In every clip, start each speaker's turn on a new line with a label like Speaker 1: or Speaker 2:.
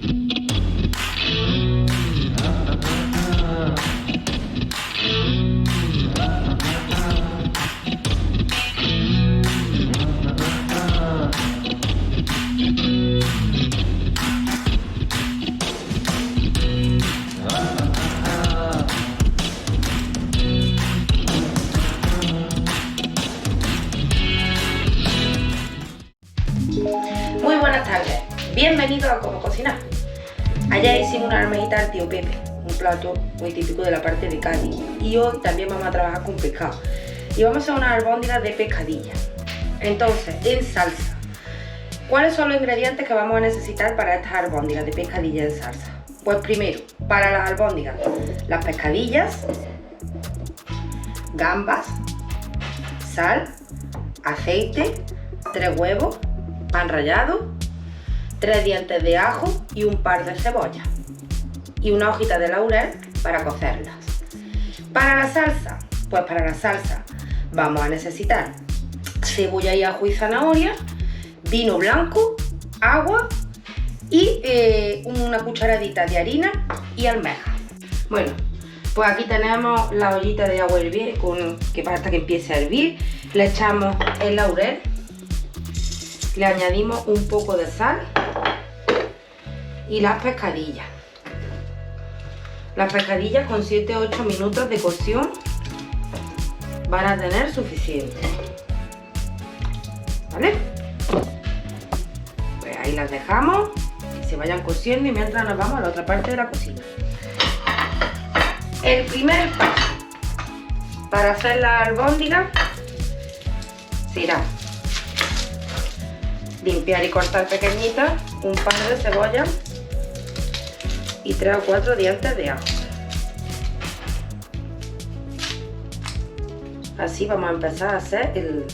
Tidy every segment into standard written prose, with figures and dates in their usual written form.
Speaker 1: Muy buenas tardes, bienvenidos a Cómo Cocinar. Ayer hicimos una almejita al tío Pepe, un plato muy típico de la parte de Cádiz, y hoy también vamos a trabajar con pescado y vamos a hacer unas albóndigas de pescadilla. Entonces, en salsa, ¿cuáles son los ingredientes que vamos a necesitar para estas albóndigas de pescadilla en salsa? Pues primero, para las albóndigas, las pescadillas, gambas, sal, aceite, 3 huevos, pan rallado, 3 dientes de ajo y un par de cebollas y una hojita de laurel para cocerlas. Para la salsa, pues para la salsa vamos a necesitar cebolla y ajo y zanahoria, vino blanco, agua y una cucharadita de harina y almeja. Bueno, pues aquí tenemos la ollita de agua hirviendo hasta que empiece a hervir. Le echamos el laurel, le añadimos un poco de sal y las pescadillas. Las pescadillas con 7-8 minutos de cocción van a tener suficiente, ¿vale? Pues ahí las dejamos que se vayan cociendo y mientras nos vamos a la otra parte de la cocina. El primer paso para hacer las albóndigas será limpiar y cortar pequeñitas un par de cebollas y 3 o 4 dientes de ajo. Así vamos a empezar a hacer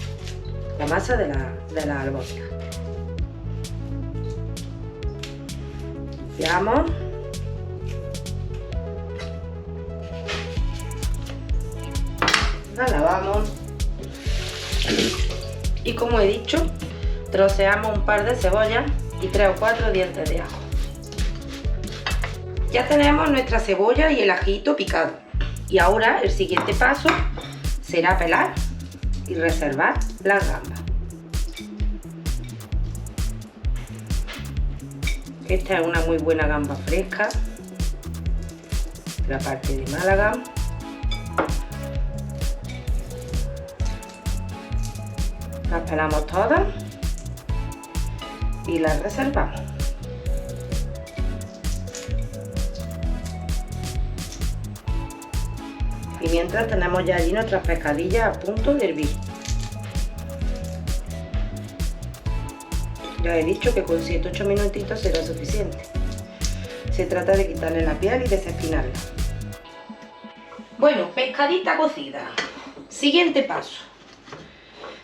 Speaker 1: la masa de la albóndiga. Limpiamos. La lavamos. Y como he dicho, troceamos un par de cebollas y 3 o 4 dientes de ajo. Ya tenemos nuestra cebolla y el ajito picado. Y ahora el siguiente paso será pelar y reservar las gambas. Esta es una muy buena gamba fresca de la parte de Málaga. Las pelamos todas y las reservamos. Y mientras tenemos ya allí nuestras pescadillas a punto de hervir. Ya he dicho que con 7-8 minutitos será suficiente. Se trata de quitarle la piel y desespinarla. Bueno, pescadita cocida. Siguiente paso.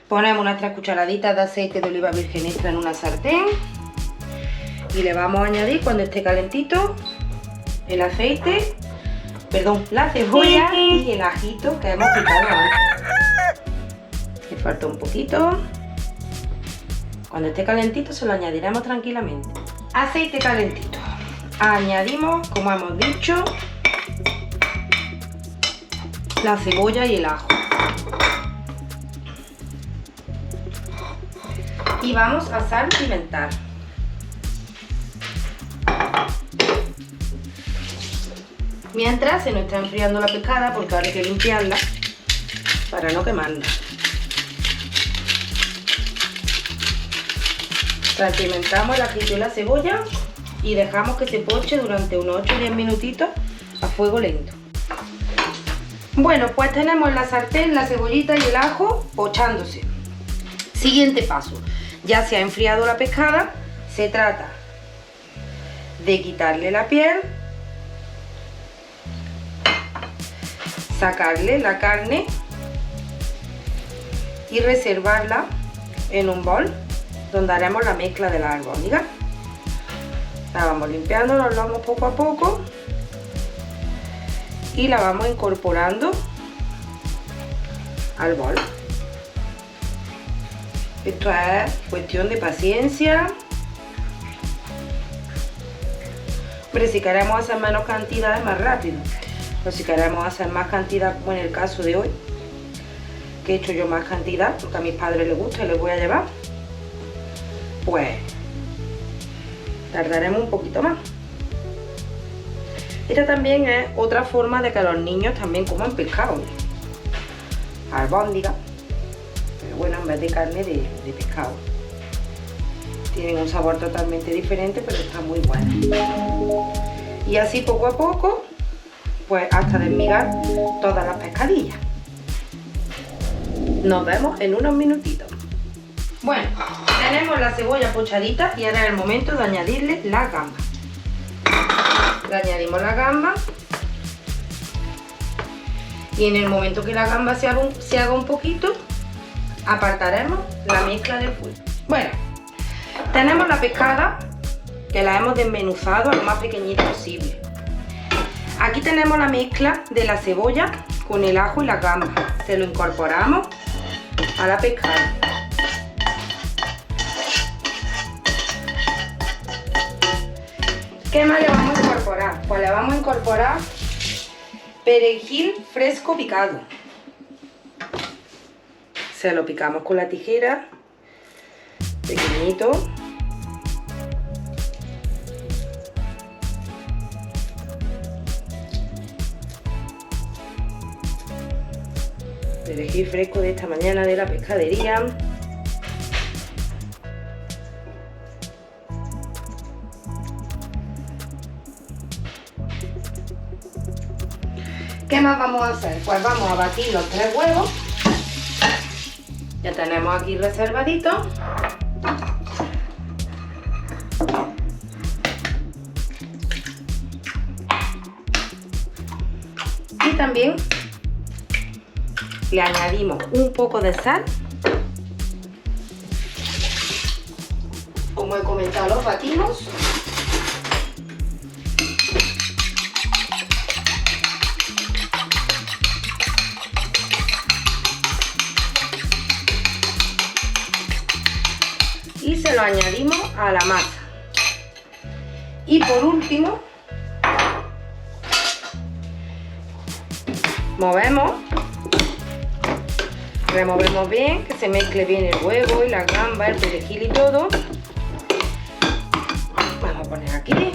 Speaker 1: Ponemos unas 3 cucharaditas de aceite de oliva virgen extra en una sartén y le vamos a añadir, cuando esté calentito, el aceite, la cebolla y el ajito que hemos picado antes. Le falta un poquito. Cuando esté calentito se lo añadiremos tranquilamente. Aceite calentito. Añadimos, como hemos dicho, la cebolla y el ajo. Y vamos a salpimentar. Mientras se nos está enfriando la pescada, porque ahora hay que limpiarla para no quemarla. Salpimentamos el ajito y la cebolla y dejamos que se poche durante unos 8 o 10 minutitos a fuego lento. Bueno, pues tenemos en la sartén la cebollita y el ajo pochándose. Siguiente paso. Ya se ha enfriado la pescada, se trata de quitarle la piel, sacarle la carne y reservarla en un bol donde haremos la mezcla de la albóndiga. La vamos limpiando, la vamos poco a poco y la vamos incorporando al bol. Esto es cuestión de paciencia Pero si queremos hacer menos cantidad es más rápido. O si queremos hacer más cantidad, como en el caso de hoy, que he hecho yo más cantidad, porque a mis padres les gusta y les voy a llevar, pues tardaremos un poquito más. Esta también es otra forma de que los niños también coman pescado. Albóndiga, pero bueno, en vez de carne, de pescado. Tienen un sabor totalmente diferente, pero está muy bueno. Y así poco a poco, pues hasta desmigar todas las pescadillas. Nos vemos en unos minutitos. Bueno, tenemos la cebolla pochadita y ahora es el momento de añadirle la gamba. Le añadimos la gamba y en el momento que la gamba se haga un poquito, apartaremos la mezcla del fuego. Bueno, tenemos la pescada que la hemos desmenuzado a lo más pequeñito posible. Aquí tenemos la mezcla de la cebolla con el ajo y la gamba. Se lo incorporamos a la pescada. ¿Qué más le vamos a incorporar? Pues le vamos a incorporar perejil fresco picado. Se lo picamos con la tijera, pequeñito. Perejil fresco de esta mañana de la pescadería. ¿Qué más vamos a hacer? Pues vamos a batir los 3 huevos. Ya tenemos aquí reservadito. Y también le añadimos un poco de sal. Como he comentado, los batimos. Y se lo añadimos a la masa. Y por último, movemos, removemos bien, que se mezcle bien el huevo y la gamba, el perejil y todo. Vamos a poner aquí.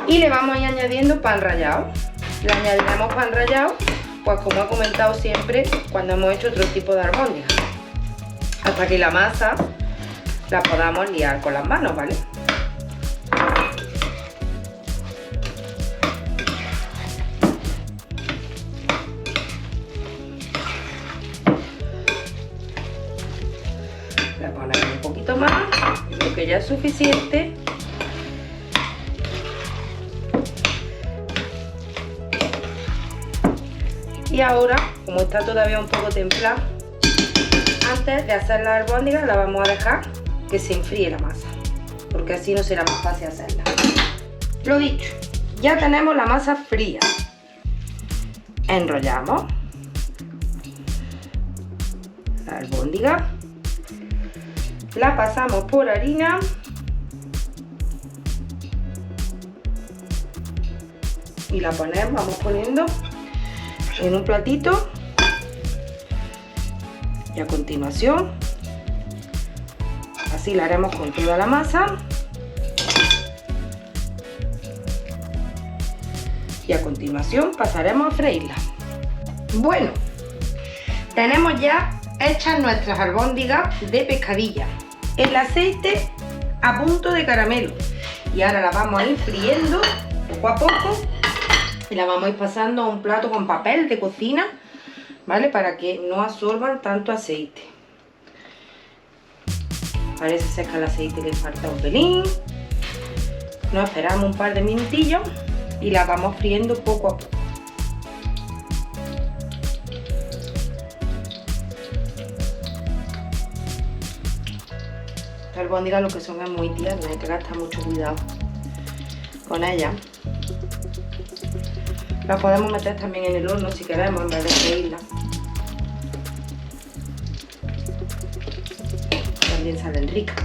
Speaker 1: Y le vamos a ir añadiendo pan rallado. Le añadiremos pan rallado, pues como he comentado siempre, cuando hemos hecho otro tipo de albóndigas, hasta que la masa la podamos liar con las manos, ¿vale? Le ponemos un poquito más, creo que ya es suficiente. Y ahora, como está todavía un poco templada, antes de hacer la albóndiga la vamos a dejar que se enfríe la masa, porque así no será más fácil hacerla. Lo dicho, ya tenemos la masa fría. Enrollamos la albóndiga, la pasamos por harina y la ponemos, vamos poniendo en un platito, y a continuación así la haremos con toda la masa. Y a continuación pasaremos a freírla. Bueno, tenemos ya hechas nuestras albóndigas de pescadilla. El aceite a punto de caramelo. Y ahora las vamos a ir friendo poco a poco. Y la vamos a ir pasando a un plato con papel de cocina, ¿vale? Para que no absorban tanto aceite. Parece seca el aceite, le falta un pelín. Nos esperamos un par de minutillos y la vamos friendo poco a poco. Estas albóndigas lo que son es muy tiernas, hay que gastar mucho cuidado con ellas. La podemos meter también en el horno si queremos, en vez de freírla. También salen ricas.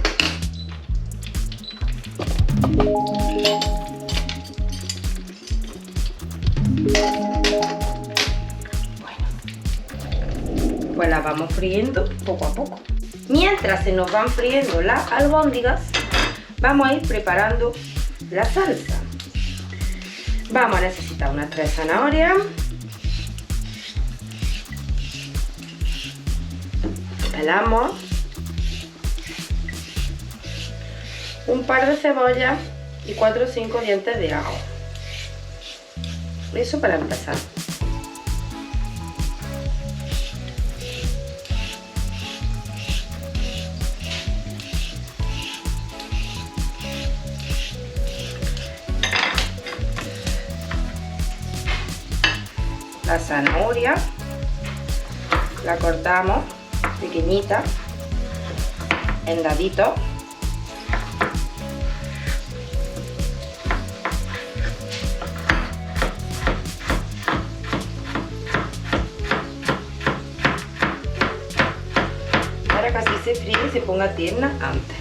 Speaker 1: vamos friendo poco a poco. Mientras se nos van friendo las albóndigas, vamos a ir preparando la salsa. Vamos a necesitar unas 3 zanahorias, pelamos, un par de cebollas y 4 o 5 dientes de ajo. Eso para empezar. La zanahoria la cortamos pequeñita en daditos. Para que así se fríe y se ponga tierna antes.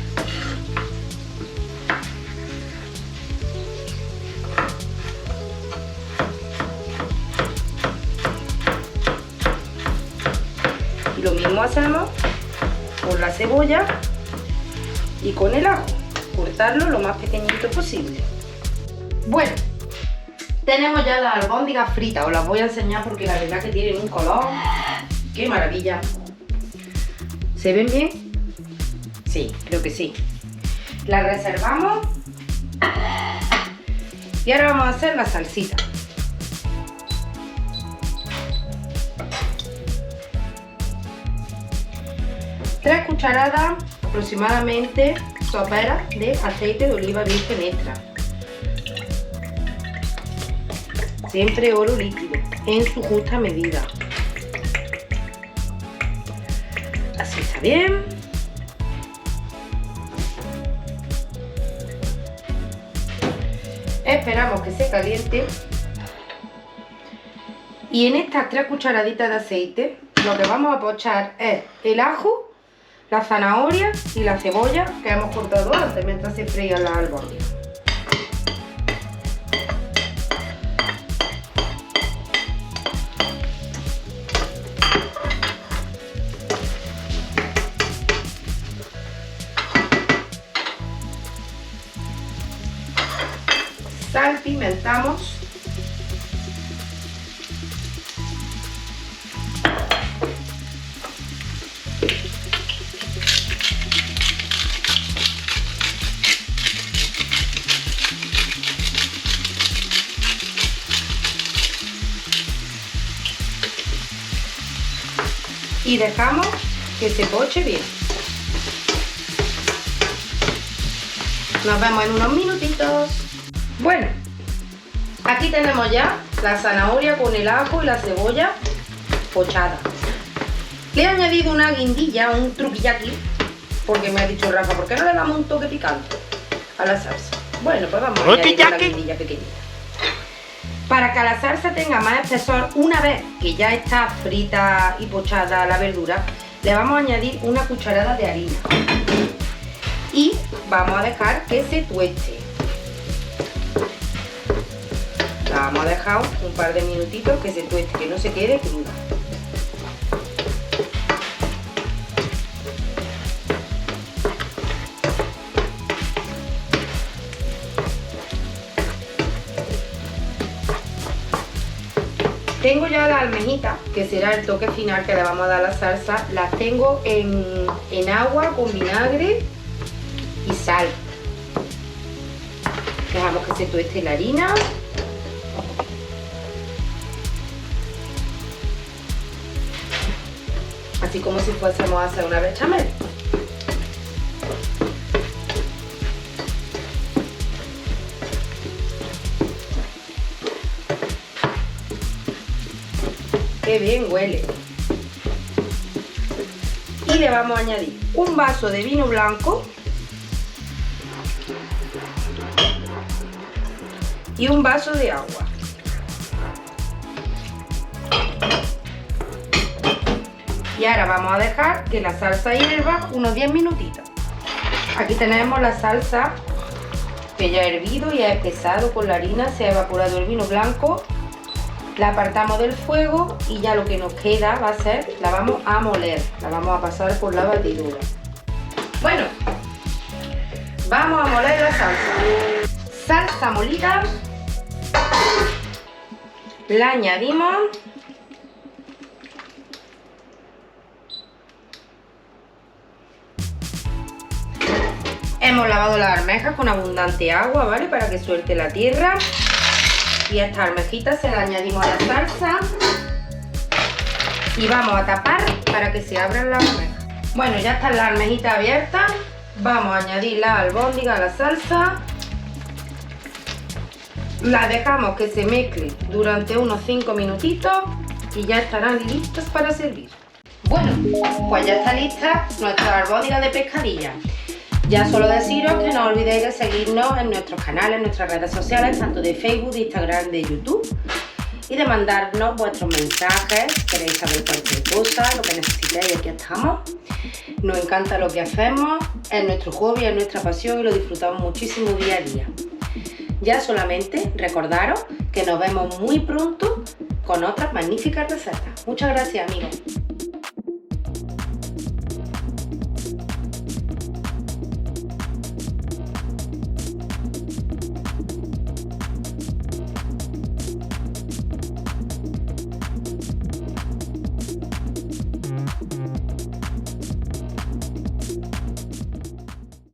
Speaker 1: Lo mismo hacemos con la cebolla y con el ajo, cortarlo lo más pequeñito posible. Bueno, tenemos ya las albóndigas fritas, os las voy a enseñar porque la verdad que tienen un color, ¡qué maravilla! ¿Se ven bien? Sí, creo que sí. Las reservamos y ahora vamos a hacer la salsita. Tres cucharadas aproximadamente soperas de aceite de oliva virgen extra. Siempre oro líquido, en su justa medida. Así está bien. Esperamos que se caliente. Y en estas 3 cucharaditas de aceite, lo que vamos a pochar es el ajo, la zanahoria y la cebolla que hemos cortado antes mientras se frían las albóndigas. Salpimentamos. Y dejamos que se poche bien. Nos vemos en unos minutitos. Bueno, aquí tenemos ya la zanahoria con el ajo y la cebolla pochada. Le he añadido una guindilla, un truquillaki, porque me ha dicho Rafa, ¿por qué no le damos un toque picante a la salsa? Bueno, pues vamos a añadir la guindilla pequeñita. Para que la salsa tenga más espesor, una vez que ya está frita y pochada la verdura, le vamos a añadir una cucharada de harina y vamos a dejar que se tueste. La vamos a dejar un par de minutitos que se tueste, que no se quede cruda. Tengo ya la almejita, que será el toque final que le vamos a dar a la salsa. Las tengo en agua con vinagre y sal. Dejamos que se tueste la harina. Así como si fuésemos a hacer una bechamel. ¡Qué bien huele! Y le vamos a añadir un vaso de vino blanco y un vaso de agua. Y ahora vamos a dejar que la salsa hierva unos 10 minutitos. Aquí tenemos la salsa que ya ha hervido y ha espesado con la harina, se ha evaporado el vino blanco La apartamos del fuego y ya lo que nos queda va a ser, la vamos a moler, la vamos a pasar por la batidora. Bueno, vamos a moler la salsa. Salsa molida, la añadimos. Hemos lavado las almejas con abundante agua, ¿vale? Para que suelte la tierra. Y a estas almejitas se las añadimos a la salsa. Y vamos a tapar para que se abran las almejas. Bueno, ya están las almejitas abiertas. Vamos a añadir las albóndigas a la salsa. Las dejamos que se mezclen durante unos 5 minutitos y ya estarán listas para servir. Bueno, pues ya está lista nuestra albóndiga de pescadilla. Ya solo deciros que no olvidéis de seguirnos en nuestros canales, en nuestras redes sociales, tanto de Facebook, de Instagram, de YouTube, y de mandarnos vuestros mensajes. Queréis saber cualquier cosa, lo que necesitéis, aquí estamos. Nos encanta lo que hacemos, es nuestro hobby, es nuestra pasión y lo disfrutamos muchísimo día a día. Ya solamente recordaros que nos vemos muy pronto con otras magníficas recetas. Muchas gracias, amigos.